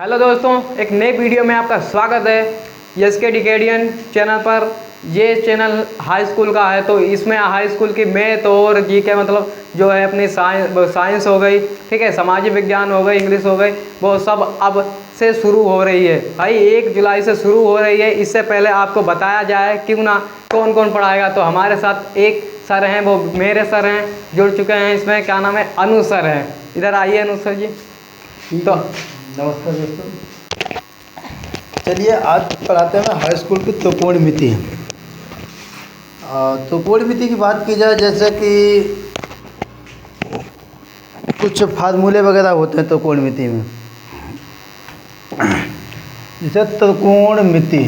Hello दोस्तों, एक नई वीडियो में आपका स्वागत है एसके डिकेडियन चैनल पर। ये चैनल हाई स्कूल का है, तो इसमें हाई स्कूल की मैथ और जी के मतलब जो है अपनी साइंस हो गई, ठीक है, सामाजिक विज्ञान हो गई, इंग्लिश हो गई, वो सब अब से शुरू हो रही है भाई। 1 जुलाई से शुरू हो रही है। इससे पहले आपको बताया जाए क्यों ना कौन कौन पढ़ाएगा। तो हमारे साथ एक सर हैं, वो मेरे सर हैं, जुड़ चुके हैं इसमें। क्या नाम है? अनु सर हैं। इधर आइए अनु सर जी। तो नमस्कार दोस्तों, चलिए आज पढ़ाते हैं हाई स्कूल की त्रिकोणमिति। त्रिकोणमिति की बात की जाए, जैसे कि कुछ फार्मूले वगैरह होते हैं त्रिकोणमिति में। जैसे त्रिकोणमिति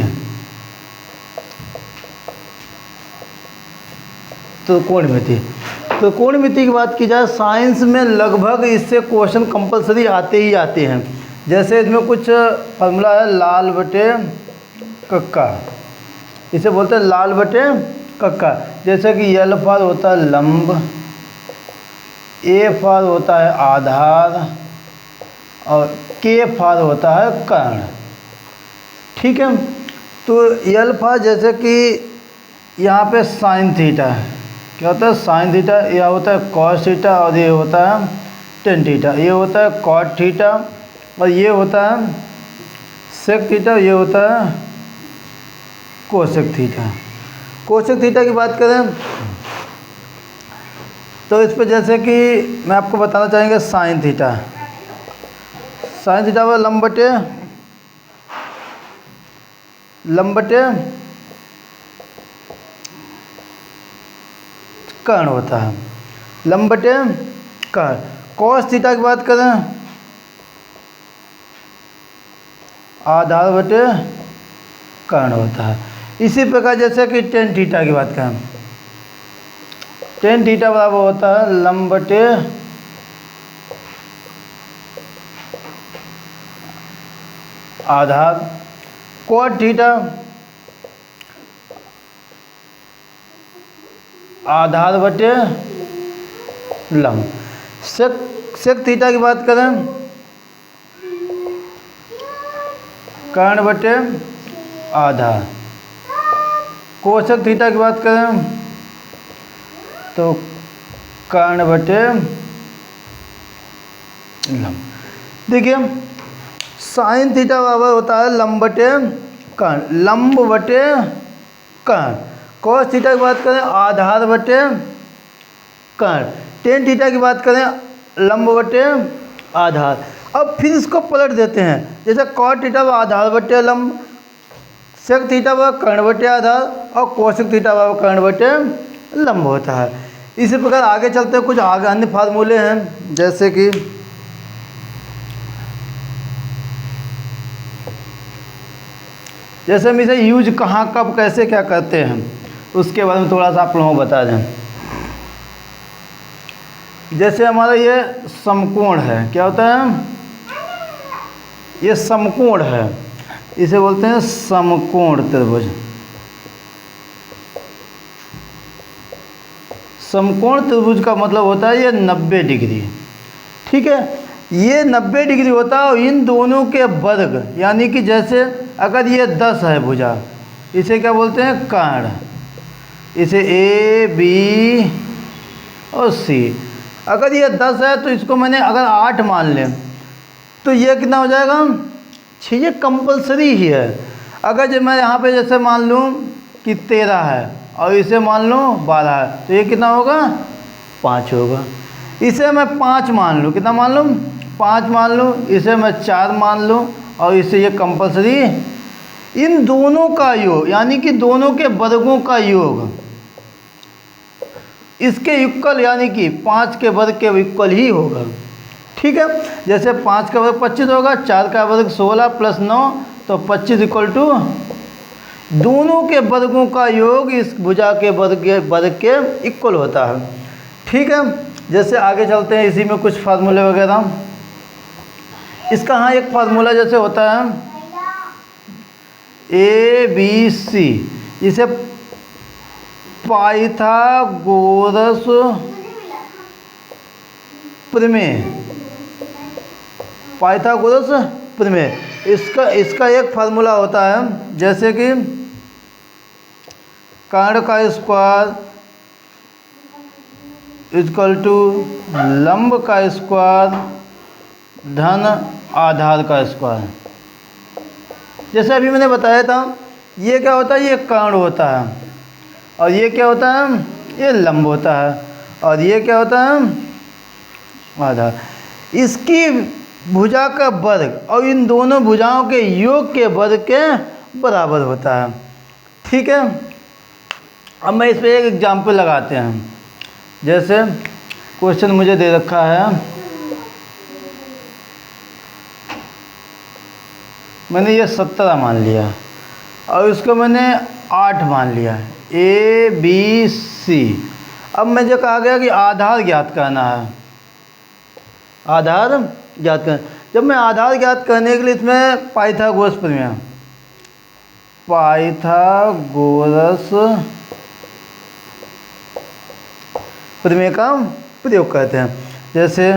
त्रिकोणमिति की बात की जाए, साइंस में लगभग इससे क्वेश्चन कंपलसरी आते ही आते हैं। जैसे इसमें कुछ फार्मूला है, लाल बटे कक्का, इसे बोलते हैं लाल बटे कक्का। जैसे कि एल फॉर होता है लंब, ए फॉर होता है आधार और के फॉर होता है कर्ण। ठीक है, तो एल फॉर जैसे कि यहाँ पे साइन थीटा है, क्या होता है साइन थीटा, यह होता है कॉस थीटा और ये होता है टेन थीटा, ये होता है कॉट थीटा और ये होता है सेक थीटा, ये होता है कोसेक थीटा। कोसेक थीटा की बात करें तो इस पर जैसे कि मैं आपको बताना चाहेंगे साइन थीटा वो लंब बटे कर्ण होता है, लंब बटे कर्ण। कॉस थीटा की बात करें आधार बटे कर्ण होता है। इसी प्रकार जैसे कि टेन थीटा की बात करें, टेन थीटा बराबर होता है लंब बटे आधार। कॉट थीटा आधार बटे लंब। सेक थीटा की बात करें कर्ण बटे आधार। कोसेक थीटा की बात करें तो कर्ण बटे लंब। देखिए साइन थीटा बराबर होता है लंब बटे कर्ण, लंब बटे कर्ण। कॉस थीटा की बात करें आधार बटे कर्ण। टेन थीटा की बात करें लंब बटे आधार। अब फिर इसको पलट देते हैं, जैसे कॉट थीटा व आधार बटे लंब, सेक थीटा व कर्ण बटे आधार और कोसेक थीटा व कर्ण बटे लंब होता है। इसी प्रकार आगे चलते हैं, कुछ आगे अन्य फार्मूले हैं, जैसे कि हम इसे यूज कहाँ कब कैसे क्या करते हैं उसके बारे में थोड़ा सा आप लोगों को बता दें। जैसे हमारा ये समकोण है, क्या होता है ये समकोण है, इसे बोलते हैं समकोण त्रिभुज। समकोण त्रिभुज का मतलब होता है ये 90 डिग्री। ठीक है, ये 90 डिग्री होता है और इन दोनों के वर्ग, यानी कि जैसे अगर ये 10 है भुजा, इसे क्या बोलते हैं कर्ण, इसे ए बी और सी। अगर ये 10 है तो इसको मैंने अगर 8 मान लें तो ये कितना हो जाएगा 6, ये कंपलसरी ही है। अगर जब मैं यहाँ पे जैसे मान लूँ कि 13 है और इसे मान लूँ 12 है, तो ये कितना होगा 5 होगा। इसे मैं 5 मान लूँ, कितना मान लूँ 5 मान लूँ, इसे मैं 4 मान लूँ और इसे ये कंपलसरी, इन दोनों का योग यानी कि दोनों के वर्गों का योग इसके इक्वल, यानी कि 5 के वर्ग के इक्वल ही होगा। ठीक है, जैसे 5 का वर्ग 25 होगा, 4 का वर्ग 16 प्लस 9 तो 25 इक्वल टू दोनों के वर्गों का योग इस भुजा के वर्ग के इक्वल होता है। ठीक है, जैसे आगे चलते हैं, इसी में कुछ फार्मूले वगैरह। इसका हाँ एक फार्मूला जैसे होता है ए बी सी, इसे पाइथागोरस प्रमेय प्रमेय, इसका एक फार्मूला होता है, जैसे कि कर्ण का स्क्वायर इक्वल टू लंब का स्क्वायर धन आधार का स्क्वायर। जैसे अभी मैंने बताया था, ये क्या होता है, ये कर्ण होता है, और ये क्या होता है, ये लंब होता है, और ये क्या होता है, आधार। इसकी भुजा का वर्ग और इन दोनों भुजाओं के योग के वर्ग के बराबर होता है। ठीक है, अब मैं इस पर एक एग्जाम्पल लगाते हैं। जैसे क्वेश्चन मुझे दे रखा है, मैंने ये 17 मान लिया और इसको मैंने 8 मान लिया, ए बी सी। अब मुझे कहा गया कि आधार ज्ञात करना है, आधार ज्ञात करना। जब मैं आधार ज्ञात करने के लिए इसमें पाइथागोरस प्रमेय, पाइथागोरस प्रमेय का प्रयोग करते हैं। जैसे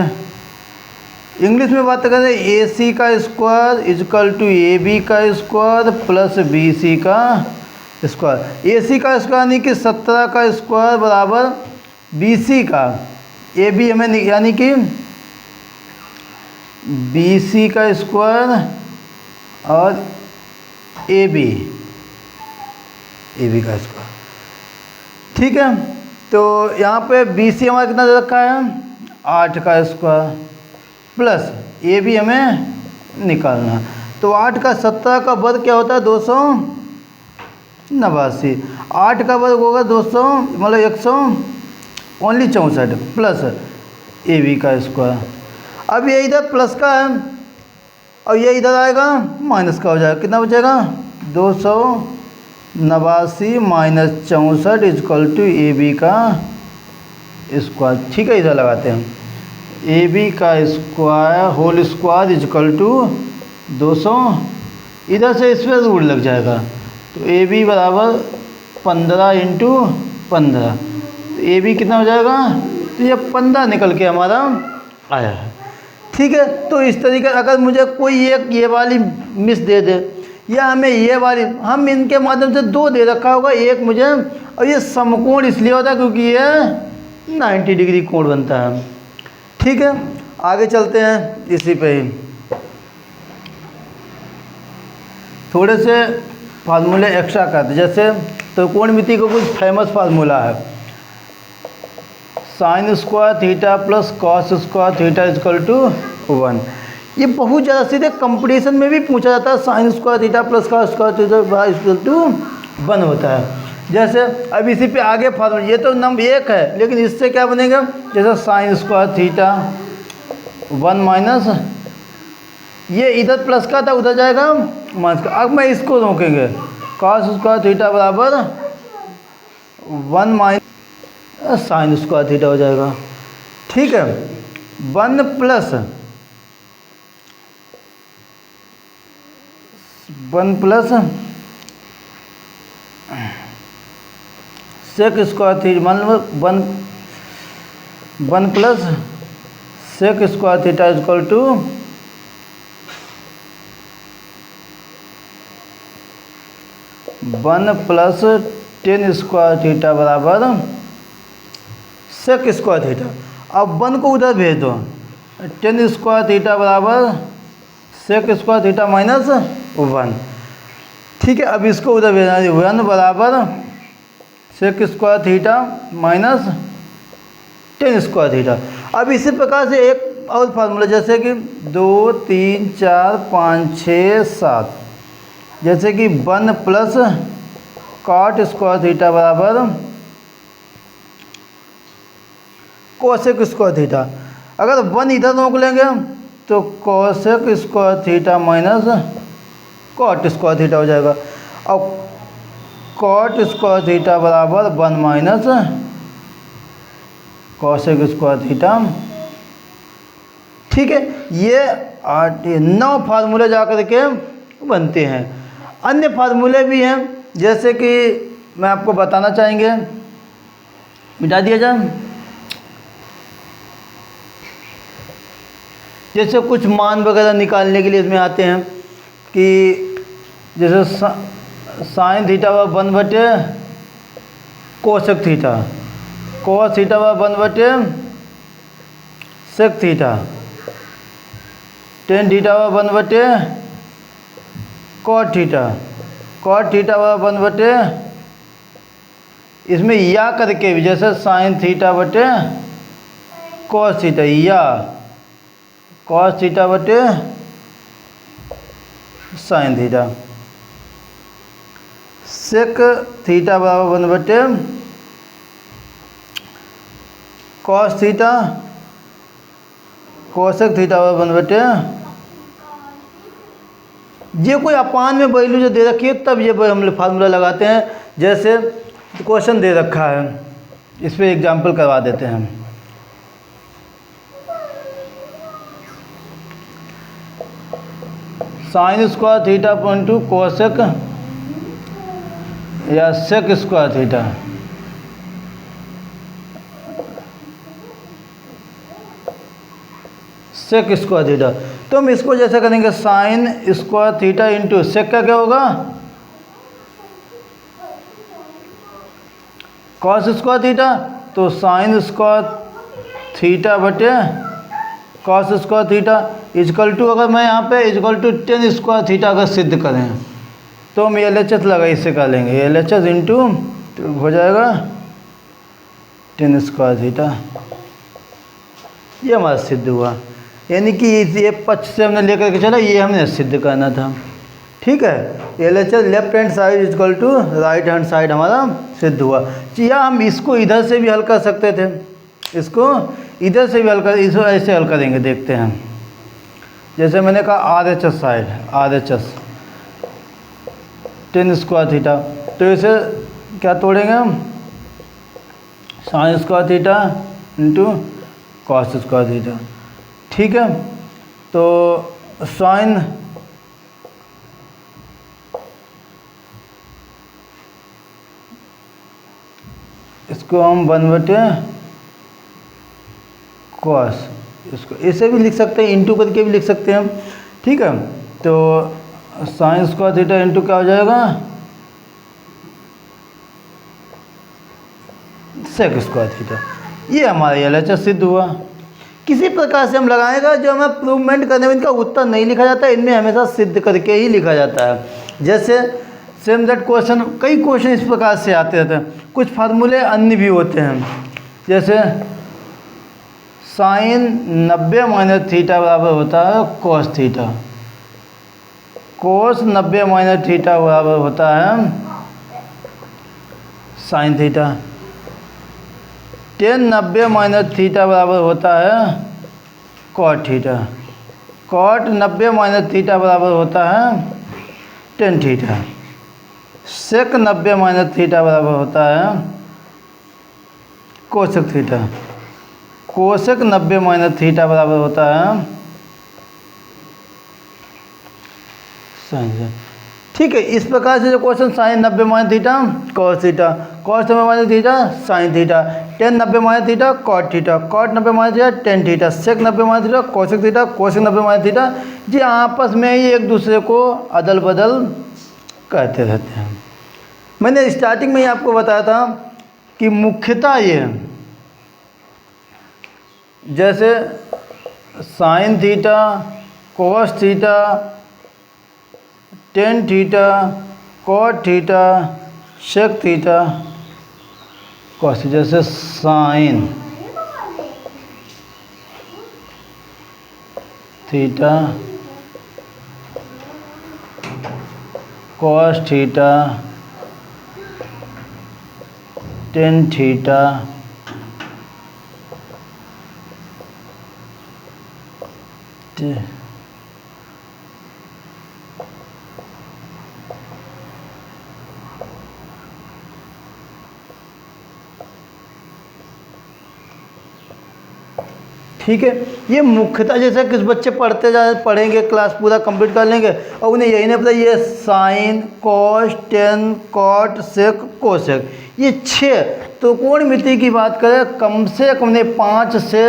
इंग्लिश में बात करें, ए सी का square is equal to A B का स्क्वायर प्लस बी सी का स्क्वायर। ए सी का स्क्वायर यानी कि 17 का स्क्वायर बराबर बी सी का, ए बी हमें यानी कि बी सी का स्क्वायर और ए बी का स्क्वायर। ठीक है, तो यहाँ पे बी सी हमारा कितना दे रखा है, 8 का स्क्वायर प्लस ए बी हमें निकालना। तो 8 का 17 का वर्ग क्या होता है, 289। 8 का वर्ग होगा 200 मतलब 164 प्लस ए बी का स्क्वायर। अब ये इधर प्लस का है और ये इधर आएगा माइनस का हो जाएगा, कितना बचेगा, 289 minus 64 is equal to A B का स्क्वायर। ठीक है, इधर लगाते हैं, ए बी का square whole square is equal to 200, इधर से इस पर रूट लग जाएगा, तो ए बी बराबर 15 इंटू 15, तो ए बी कितना हो जाएगा, तो ये 15 निकल के हमारा आया है। ठीक है, तो इस तरीके अगर मुझे कोई एक ये वाली मिस दे दे या हमें ये वाली, हम इनके माध्यम से 2 दे रखा होगा, एक मुझे, और ये समकोण इसलिए होता है क्योंकि ये 90 डिग्री कोण बनता है। ठीक है, आगे चलते हैं, इसी पे ही थोड़े से फार्मूले एक्स्ट्रा करते। जैसे त्रिकोणमिति का कुछ फेमस फार्मूला है, sine square theta plus cos square theta is equal to 1। ये बहुत ज़्यादा सीधे कंपटीशन में भी पूछा जाता है, sine square theta plus cos square theta is equal to 1 होता है। जैसे अब इसी पे आगे फार्मूला, ये तो नंबर 1 है, लेकिन इससे क्या बनेगा, जैसे साइन स्क्वायर थीटा 1 माइनस, ये इधर प्लस का था उधर जाएगा माइनस का। अब मैं इसको रोकेंगे, कॉस स्क्वायर थीटा बराबर 1 माइनस साइन स्क्वायर थीटा हो जाएगा। ठीक है, 1 प्लस सेक स्क्वायर थीटा, मतलब 1 plus sec square theta is equal to 1 plus tan square theta बराबर सेक स्क्वायर थीटा। अब 1 को उधर भेज दो, टेन स्क्वायर थीटा बराबर सेक स्क्वायर थीटा माइनस 1। ठीक है, अब इसको उधर भेजना है, 1 बराबर sec square theta minus tan square theta. अब इसी प्रकार से एक और फार्मूला, जैसे कि 2 3 4 5 6 7, जैसे कि 1 प्लस कॉट स्क्वायर थीटा बराबर कोसेक स्क्वायर थीटा। अगर 1 इधर रोक लेंगे तो cosec square theta minus cot square theta हो जाएगा। अब कॉट स्क्वायर थीटा बराबर 1 माइनस कोसेक स्क्वायर थीटा। ठीक है, ये 9 फार्मूले जा कर के बनते हैं। अन्य फार्मूले भी हैं, जैसे कि मैं आपको बताना चाहेंगे, मिटा दिया जाए। जैसे कुछ मान वगैरह निकालने के लिए इसमें आते हैं कि जैसे साइन थीटा व 1 कोसेक थीटा, कोस थीटा व 1 सेक थीटा, टेन थीटा व 1 कॉट थीटा, कॉट थीटा व 1 इसमें या करके भी, जैसे साइन थीटा बटे कॉस थीटा, या कॉस थीटा बटे साइन थीटा, सेक थीटा बराबर 1 कॉस थीटा, कोसेक थीटा बराबर 1। ये कोई अपान में वैल्यू जो दे रखी है तब ये हम लोग फार्मूला लगाते हैं। जैसे क्वेश्चन दे रखा है, इस पर एग्जाम्पल करवा देते हैं हम। Sine square theta point to cosec या sec square theta, sec square theta, तो हम इसको जैसा करेंगे sine square theta into sec का क्या होगा, कॉस स्क्वायर थीटा, तो साइन स्क्वायर थीटा बटे cos square theta is equal to, अगर मैं यहाँ पे equal to tan square theta अगर सिद्ध करें तो हम एल एच एस लगा इससे कर लेंगे, एल एच एस इंटू हो जाएगा टेन स्क्वायर थीटा। ये हमारा सिद्ध हुआ, यानी कि ये पक्ष से हमने लेकर के चला, ये हमने सिद्ध करना था। ठीक है, L H S left hand side is equal to right hand side हमारा सिद्ध हुआ। या हम इसको इधर से भी हल कर सकते थे, इसको इधर से भी हल कर, इसको ऐसे हल करेंगे, देखते हैं। जैसे मैंने कहा R H S side, R H S ten square theta, तो इसे क्या तोड़ेंगे हम, sine square theta into cos square theta. ठीक है, तो साइन इसको हम 1 कॉस, इसको ऐसे भी लिख सकते हैं, इंटू करके भी लिख सकते हैं हम। ठीक है, तो साइन स्क्वायर थीटा इंटू क्या हो जाएगा, सेक स्क्वायर थीटा। ये हमारा एल एच एस सिद्ध हुआ। किसी प्रकार से हम लगाएगा, जो हमें प्रूवमेंट करने में इनका उत्तर नहीं लिखा जाता, इनमें हमेशा सिद्ध करके ही लिखा जाता है। जैसे सेम दैट क्वेश्चन, कई क्वेश्चन इस प्रकार से आते रहते हैं। कुछ फार्मूले अन्य भी होते हैं, जैसे साइन 90 माइनस थीटा बराबर होता है cos theta, cos 90 minus theta बराबर होता है sine theta, tan 90 minus theta बराबर होता है cot theta, cot 90 minus theta बराबर होता है tan theta, sec 90 minus theta बराबर होता है cosec theta, cosec 90 minus theta बराबर होता है साइन थीटा। ठीक है, इस प्रकार से जो question sine 90 minus theta cos theta, cos 90 minus theta sine theta, tan 90 minus theta cot theta, cot 90 minus theta tan theta, sec 90 minus theta cosec theta, cosec 90 minus theta, जी आपस में ही एक दूसरे को अदल बदल कहते रहते हैं। मैंने स्टार्टिंग में ही आपको बताया था कि मुख्यतः ये जैसे sine theta cos theta tan theta cot theta sec theta cos, जैसे sine theta cos theta tan theta ठीक है। ये मुख्यतः जैसे कुछ बच्चे पढ़ेंगे, क्लास पूरा कंप्लीट कर लेंगे और उन्हें यही नहीं पता ये साइन, कॉस, टेन, कॉट, सेक, कोसेक, ये 6 त्रिकोणमिति की बात करें कम से कम ने 5 से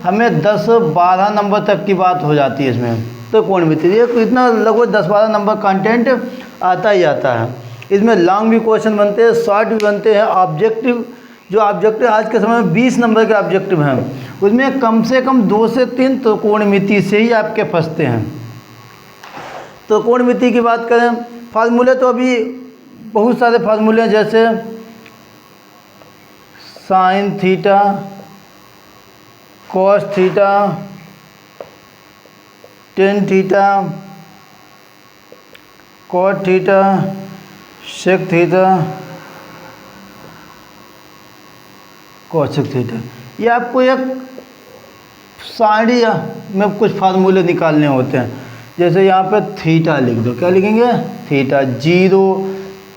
हमें 10-12 नंबर तक की बात हो जाती है इसमें त्रिकोणमिति। ये इतना लगभग 10-12 नंबर कंटेंट आता ही आता है। इसमें लॉन्ग भी क्वेश्चन बनते हैं, शॉर्ट भी बनते हैं। ऑब्जेक्टिव, जो ऑब्जेक्टिव आज के समय में 20 नंबर के ऑब्जेक्टिव हैं, उसमें कम से कम 2 से 3 त्रिकोणमिति से ही आपके फंसते हैं। त्रिकोणमिति की बात करें, फार्मूले तो अभी बहुत सारे फार्मूले हैं, जैसे sine theta, cos theta, tan theta, cot theta, sec theta, cosec theta. ये आपको एक साइड में कुछ फार्मूले निकालने होते हैं। जैसे यहाँ पे थीटा लिख दो, क्या लिखेंगे? थीटा 0,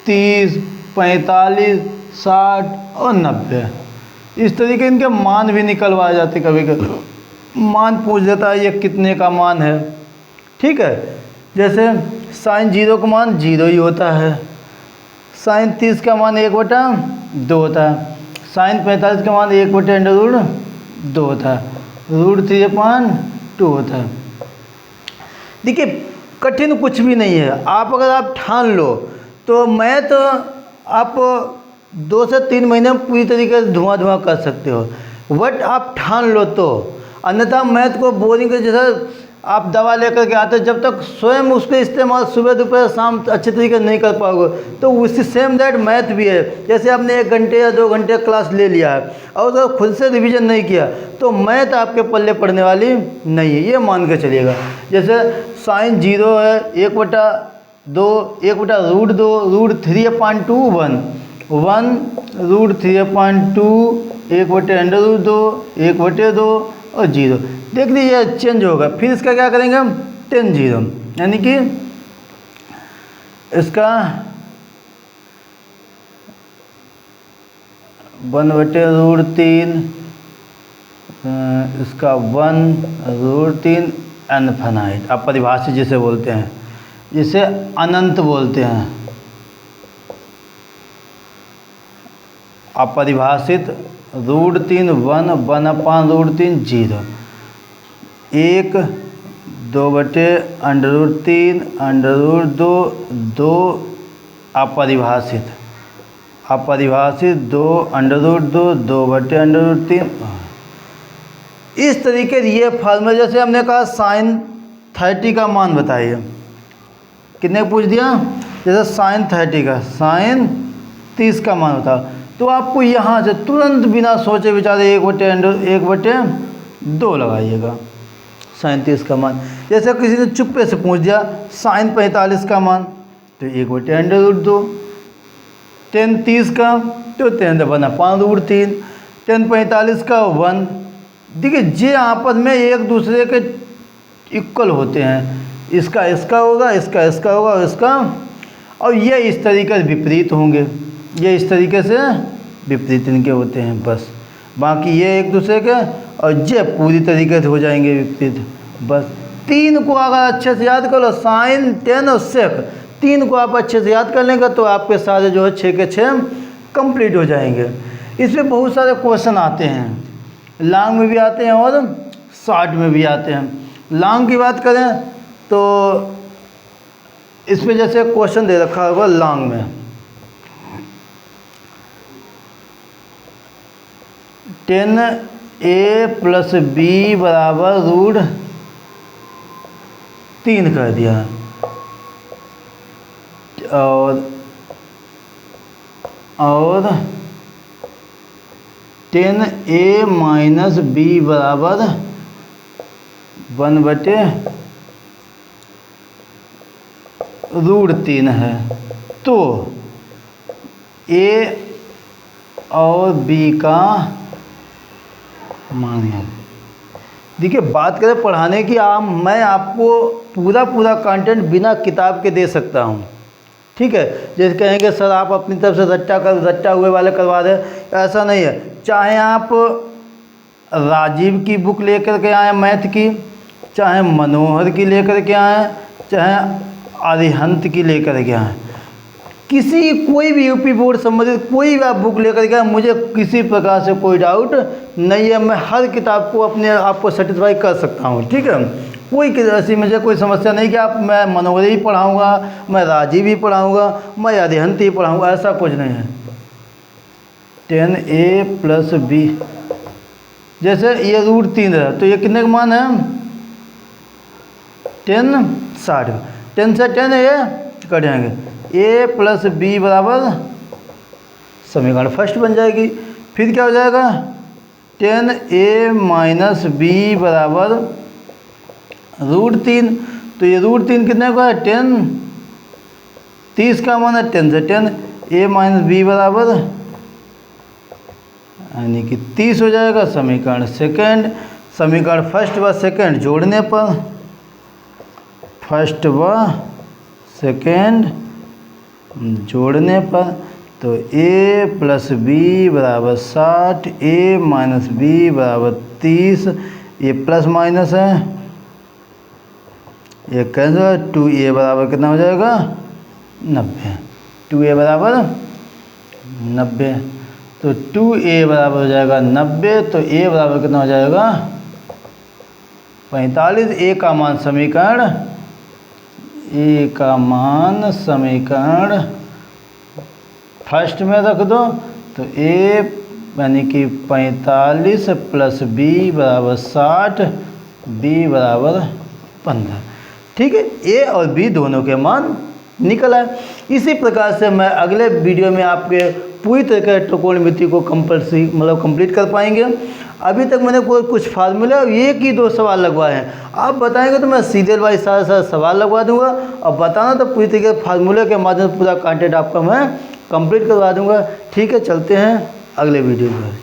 30, 45, 60 और 90। इस तरीके इनके मान भी निकलवाए जाते कभी कभी। मान पूछ देता है ये कितने का मान है, ठीक है। जैसे साइन 0 का मान 0 ही होता है, साइन 30 का मान 1/2 होता है, साइन 45 का मान 1/√2 होता है, √3/2 होता है। देखिए कठिन कुछ भी नहीं है। अगर आप ठान लो तो मैथ आप 2 से 3 महीने में पूरी तरीके से धुआं कर सकते हो, बट आप ठान लो तो। अन्यथा मैथ को बोरिंग के जैसा आप दवा लेकर के आते हो, जब तक स्वयं उसका इस्तेमाल सुबह दोपहर शाम अच्छे तरीके से नहीं कर पाओगे तो उसी सेम दैट मैथ भी है। जैसे आपने 1 घंटे या 2 घंटे क्लास ले लिया है और अगर खुद से रिवीजन नहीं किया तो मैथ आपके पल्ले पड़ने वाली नहीं है, ये मान के चलिएगा। जैसे साइन 0 है 1/2, 1/√2, √3/2 1 √3/2, 1/√2, 1/2 और 0। देख लीजिए चेंज होगा। फिर इसका क्या करेंगे हम? 10 0, यानी कि इसका 1/√3, इसका 1√3 इनफिनाइट, आप परिभाषित जिसे बोलते हैं, जिसे अनंत बोलते हैं। अपरिभाषित √3 1/√3 0, 1 2/√3 √2 2 अपरिभाषित 2/√2 2/√3। इस तरीके ये फार्मूला, जैसे हमने कहा साइन 30 का मान बताइए, कितने पूछ दिया? जैसे साइन 30 का, साइन 30 का मान बता, तो आपको यहाँ से तुरंत बिना सोचे विचारे 1/2 लगाइएगा साइन 30 का मान। जैसे किसी ने चुप्पे से पूछ दिया साइन 45 का मान, तो 1/√2, टेन 30 का तो 10 बना 5√3, टेन 45 का 1। देखिए ये आपस में एक दूसरे के इक्वल होते हैं, इसका इसका होगा, इसका इसका होगा और इसका, और ये इस तरीके से विपरीत होंगे, ये इस तरीके से विपरीत इनके होते हैं बस। बाकी ये एक दूसरे के और ये पूरी तरीके से हो जाएंगे विपरीत बस। 3 को अगर अच्छे से याद कर लो, साइन 10 और सेक, 3 को आप अच्छे से याद कर लेंगे तो आपके सारे जो है 6 के 6 कंप्लीट हो जाएंगे। इसमें बहुत सारे क्वेश्चन आते हैं, लॉन्ग में भी आते हैं और शॉर्ट में भी आते हैं। लॉन्ग की बात करें तो इसमें जैसे क्वेश्चन दे रखा होगा लॉन्ग में, 10a + b = √3 कर दिया, और 10a - b = 1/√3 है। तो a और b का मान है। देखिए बात करें पढ़ाने की, मैं आपको पूरा कंटेंट बिना किताब के दे सकता हूँ, ठीक है। जैसे कहेंगे सर आप अपनी तरफ से रट्टा हुए वाले करवा दें, ऐसा नहीं है। चाहे आप राजीव की बुक लेकर के आए मैथ की, चाहे मनोहर की लेकर के आए, चाहे अरिहंत की लेकर के आए, किसी कोई भी यूपी बोर्ड संबंधित कोई भी आप बुक लेकर के आए, मुझे किसी प्रकार से कोई डाउट नहीं है। मैं हर किताब को अपने आप को सेटिस्फाई कर सकता हूँ, ठीक है। कोई ऐसी मुझे कोई समस्या नहीं कि आप मैं मनोहर ही पढ़ाऊँगा, मैं राजीव ही पढ़ाऊँगा, मैं अरिहंत ही पढ़ाऊँगा, ऐसा कुछ नहीं है। 10a + b, जैसे ये √3 है तो ये कितने का मान है 10 60, 10 से 10 ये कट जाएंगे, a + b बराबर समीकरण फर्स्ट बन जाएगी। फिर क्या हो जाएगा 10a - b बराबर √3, तो ये √3 कितने का है 10, 30 का मान है 10 से 10, a - b बराबर यानी कि 30 हो जाएगा। समीकरण सेकंड, समीकरण फर्स्ट व सेकंड जोड़ने पर, फर्स्ट व सेकंड जोड़ने पर तो a + b बराबर 60, a - b बराबर 30, ये प्लस माइनस है, ये कैंसिल, 2a बराबर कितना हो जाएगा 90, 2a बराबर 90, तो 2a बराबर हो जाएगा 90, तो a बराबर कितना हो जाएगा 45। a का मान समीकरण, a का मान समीकरण फर्स्ट में रख दो, तो a यानी कि 45 + b बराबर 60, b बराबर 15, ठीक है। a और b दोनों के मान निकल आए। इसी प्रकार से मैं अगले वीडियो में आपके पूरी तरह के त्रिकोणमिति को कंपल्सरी मतलब कंप्लीट कर पाएंगे। अभी तक मैंने कोई कुछ फार्मूला एक ही 2 सवाल लगवाए हैं, आप बताएंगे तो मैं सीरियल वाइज सारा सवाल लगवा दूंगा, और बताना तो पूरी तरीके फार्मूले के माध्यम से पूरा कंटेंट आपका मैं कंप्लीट करवा दूंगा। ठीक है, चलते हैं अगले वीडियो में।